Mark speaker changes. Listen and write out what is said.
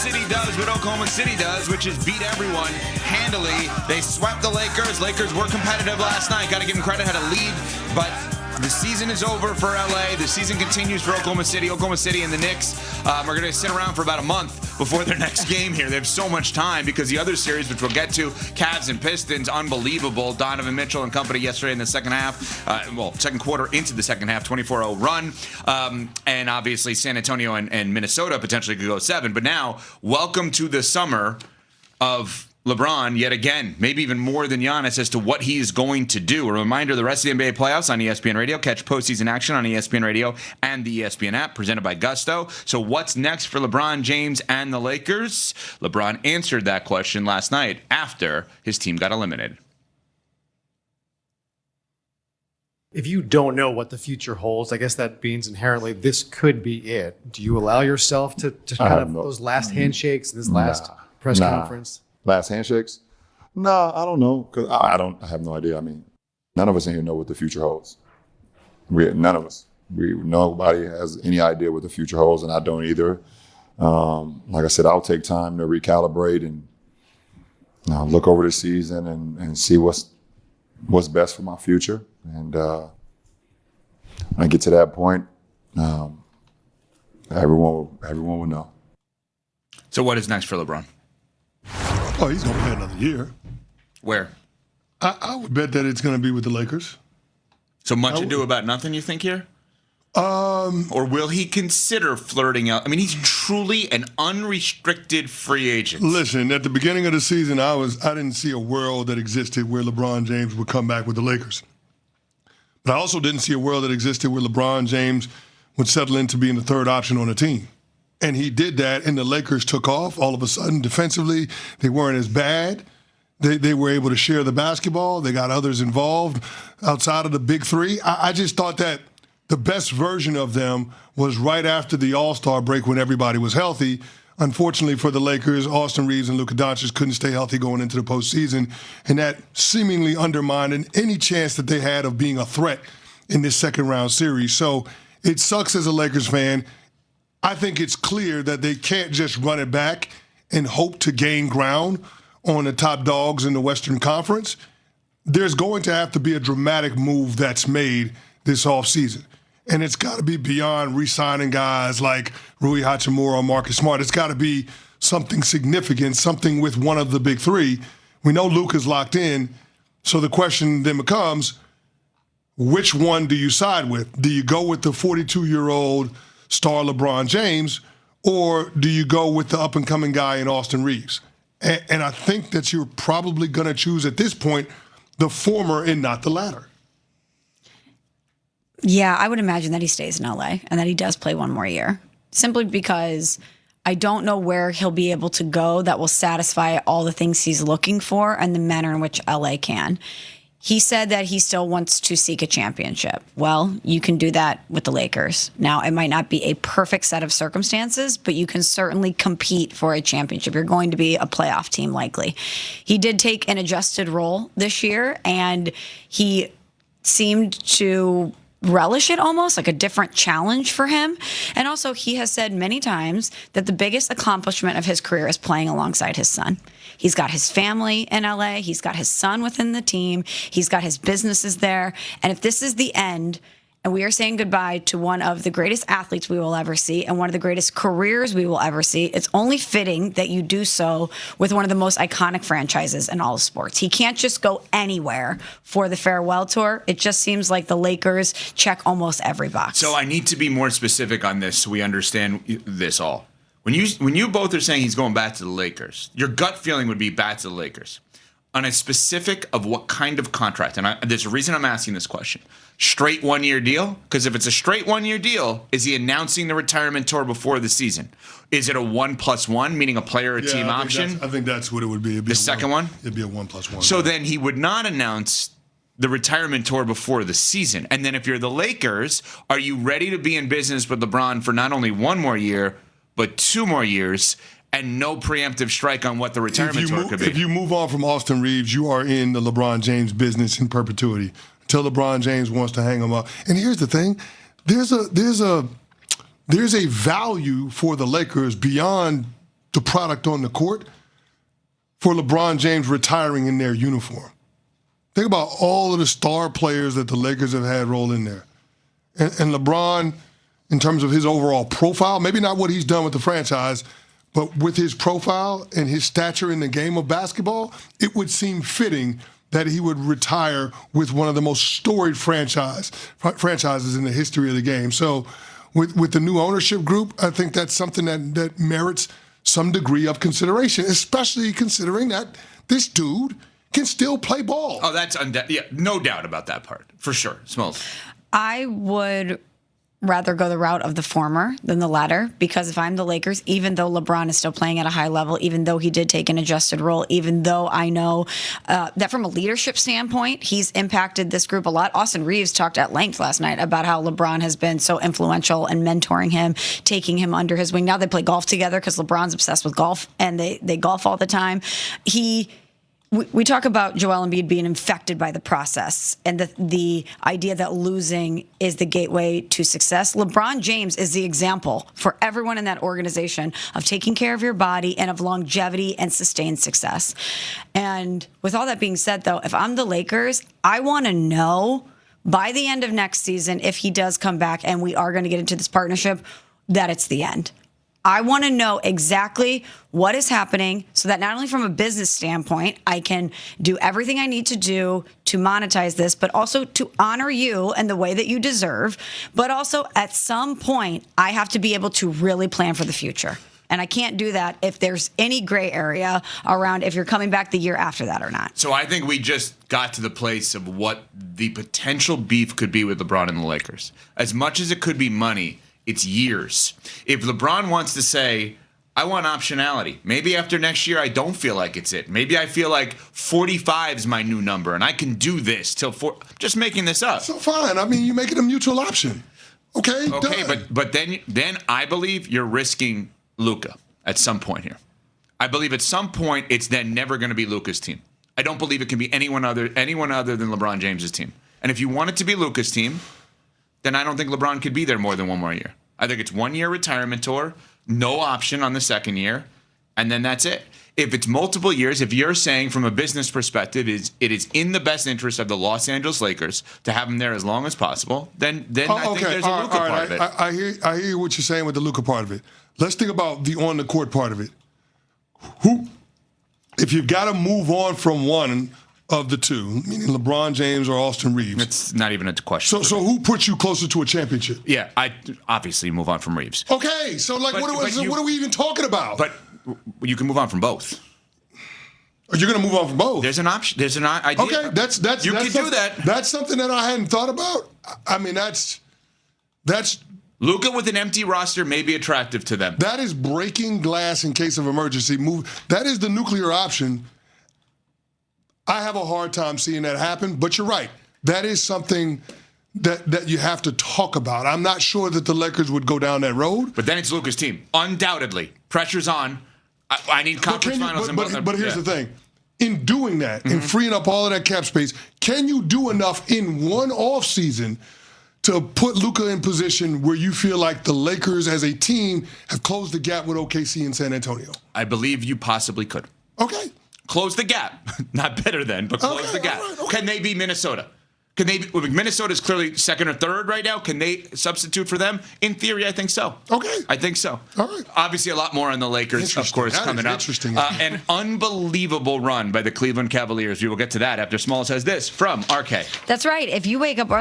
Speaker 1: City does what Oklahoma City does, which is beat everyone handily. They swept the Lakers. Lakers were competitive last night. Got to give them credit, had a lead, but the season is over for LA. The season continues for Oklahoma City. Oklahoma City and the Knicks are going to sit around for about a month before their next game here. They have so much time because the other series, which we'll get to, Cavs and Pistons, unbelievable. Donovan Mitchell and company yesterday in the second half, second quarter into the second half, 24-0 run. And obviously San Antonio and Minnesota potentially could go 7. But now, welcome to the summer of LeBron, yet again, maybe even more than Giannis, as to what he is going to do. A reminder, the rest of the NBA playoffs on ESPN Radio. Catch postseason action on ESPN Radio and the ESPN app, presented by Gusto. So what's next for LeBron James and the Lakers? LeBron answered that question last night after his team got eliminated.
Speaker 2: If you don't know what the future holds, I guess that means inherently this could be it. Do you allow yourself to kind of those last handshakes and this last press conference?
Speaker 3: Last handshakes? No, I don't know. Because I have no idea. I mean, none of us in here know what the future holds. None of us. Nobody has any idea what the future holds, and I don't either. Like I said, I'll take time to recalibrate and look over the season and see what's best for my future. And when I get to that point, everyone will know.
Speaker 1: So what is next for LeBron?
Speaker 4: Oh, he's going to play another year.
Speaker 1: Where?
Speaker 4: I would bet that it's going to be with the Lakers.
Speaker 1: So much ado about nothing, you think, here? Or will he consider flirting out? I mean, he's truly an unrestricted free agent.
Speaker 4: Listen, at the beginning of the season, I didn't see a world that existed where LeBron James would come back with the Lakers. But I also didn't see a world that existed where LeBron James would settle into being the third option on a team. And he did that, and the Lakers took off. All of a sudden, defensively, they weren't as bad. They were able to share the basketball. They got others involved outside of the big three. I just thought that the best version of them was right after the All-Star break when everybody was healthy. Unfortunately for the Lakers, Austin Reeves and Luka Doncic couldn't stay healthy going into the postseason, and that seemingly undermined any chance that they had of being a threat in this second-round series. So it sucks as a Lakers fan. I think it's clear that they can't just run it back and hope to gain ground on the top dogs in the Western Conference. There's going to have to be a dramatic move that's made this offseason. And it's got to be beyond re-signing guys like Rui Hachimura or Marcus Smart. It's got to be something significant, something with one of the big three. We know Luka's locked in, so the question then becomes, which one do you side with? Do you go with the 42-year-old star LeBron James, or do you go with the up-and-coming guy in Austin Reeves? And I think that you're probably going to choose at this point the former and not the latter.
Speaker 5: Yeah, I would imagine that he stays in LA and that he does play one more year, simply because I don't know where he'll be able to go that will satisfy all the things he's looking for and the manner in which LA can. He said that he still wants to seek a championship. Well, you can do that with the Lakers. Now, it might not be a perfect set of circumstances, but you can certainly compete for a championship. You're going to be a playoff team, likely. He did take an adjusted role this year, and he seemed to relish it, almost like a different challenge for him. And also, he has said many times that the biggest accomplishment of his career is playing alongside his son. He's got his family in LA. He's got his son within the team. He's got his businesses there. And if this is the end, and we are saying goodbye to one of the greatest athletes we will ever see and one of the greatest careers we will ever see, it's only fitting that you do so with one of the most iconic franchises in all of sports. He can't just go anywhere for the farewell tour. It just seems like the Lakers check almost every box.
Speaker 1: So I need to be more specific on this so we understand this all. When you both are saying he's going back to the Lakers, your gut feeling would be back to the Lakers. On a specific of what kind of contract, and there's a reason I'm asking this question. Straight one-year deal? Because if it's a straight one-year deal, is he announcing the retirement tour before the season? Is it a 1+1, meaning a player or team option?
Speaker 4: I think that's what it would be. It'd be
Speaker 1: the second one?
Speaker 4: It'd be a 1+1.
Speaker 1: So then he would not announce the retirement tour before the season. And then if you're the Lakers, are you ready to be in business with LeBron for not only one more year, but 2 more years, and no preemptive strike on what the retirement tour could be?
Speaker 4: If you move on from Austin Reeves, you are in the LeBron James business in perpetuity until LeBron James wants to hang him up. And here's the thing: there's a value for the Lakers beyond the product on the court for LeBron James retiring in their uniform. Think about all of the star players that the Lakers have had roll in there. And LeBron, in terms of his overall profile, maybe not what he's done with the franchise, but with his profile and his stature in the game of basketball, it would seem fitting that he would retire with one of the most storied franchises in the history of the game. So with the new ownership group, I think that's something that merits some degree of consideration, especially considering that this dude can still play ball.
Speaker 1: Oh, that's no doubt about that part, for sure. Smalls.
Speaker 5: I would rather go the route of the former than the latter, because if I'm the Lakers, even though LeBron is still playing at a high level, even though he did take an adjusted role, even though I know that from a leadership standpoint, he's impacted this group a lot. Austin Reeves talked at length last night about how LeBron has been so influential in mentoring him, taking him under his wing. Now they play golf together because LeBron's obsessed with golf and they golf all the time. We talk about Joel Embiid being infected by the process and the idea that losing is the gateway to success. LeBron James is the example for everyone in that organization of taking care of your body and of longevity and sustained success. And with all that being said, though, if I'm the Lakers, I want to know by the end of next season, if he does come back and we are going to get into this partnership, that it's the end. I want to know exactly what is happening so that not only from a business standpoint, I can do everything I need to do to monetize this, but also to honor you and the way that you deserve. But also at some point, I have to be able to really plan for the future. And I can't do that if there's any gray area around if you're coming back the year after that or not.
Speaker 1: So I think we just got to the place of what the potential beef could be with LeBron and the Lakers. As much as it could be money, it's years. If LeBron wants to say, I want optionality, maybe after next year I don't feel like it's it. Maybe I feel like 45 is my new number and I can do this till just making this up.
Speaker 4: So fine. I mean, you make it a mutual option. Okay,
Speaker 1: but then I believe you're risking Luka at some point here. I believe at some point it's then never going to be Luka's team. I don't believe it can be anyone other than LeBron James's team. And if you want it to be Luka's team, then I don't think LeBron could be there more than one more year. I think it's 1 year retirement tour, no option on the second year, and then that's it. If it's multiple years, if you're saying from a business perspective it is in the best interest of the Los Angeles Lakers to have him there as long as possible, then I think there's a Luka part of it.
Speaker 4: I hear what you're saying with the Luka part of it. Let's think about the on the court part of it. If you've got to move on from one of the two, meaning LeBron James or Austin Reeves.
Speaker 1: It's not even a question.
Speaker 4: So who puts you closer to a championship?
Speaker 1: Yeah, I obviously move on from Reeves.
Speaker 4: Okay, so what are we even talking about?
Speaker 1: But you can move on from both.
Speaker 4: Are you going to move on from both?
Speaker 1: There's an option. There's an idea.
Speaker 4: Okay,
Speaker 1: you can do that.
Speaker 4: That's something that I hadn't thought about. I mean, that's
Speaker 1: Luka with an empty roster may be attractive to them.
Speaker 4: That is breaking glass in case of emergency. That is the nuclear option. I have a hard time seeing that happen, but you're right. That is something that you have to talk about. I'm not sure that the Lakers would go down that road.
Speaker 1: But then it's Luka's team. Undoubtedly. Pressure's on. I need conference finals.
Speaker 4: But here's the thing. In doing that, and freeing up all of that cap space, can you do enough in one offseason to put Luka in position where you feel like the Lakers as a team have closed the gap with OKC and San Antonio?
Speaker 1: I believe you possibly could.
Speaker 4: Okay.
Speaker 1: Close the gap. Not better than, but close the gap. Okay. Can they be Minnesota? Minnesota's clearly second or third right now. Can they substitute for them? In theory, I think so.
Speaker 4: Okay.
Speaker 1: I think so.
Speaker 4: All right.
Speaker 1: Obviously, a lot more on the Lakers, of course, coming up.
Speaker 4: Interesting.
Speaker 1: An unbelievable run by the Cleveland Cavaliers. We will get to that after Smalls has this from RK.
Speaker 5: That's right. If you wake up early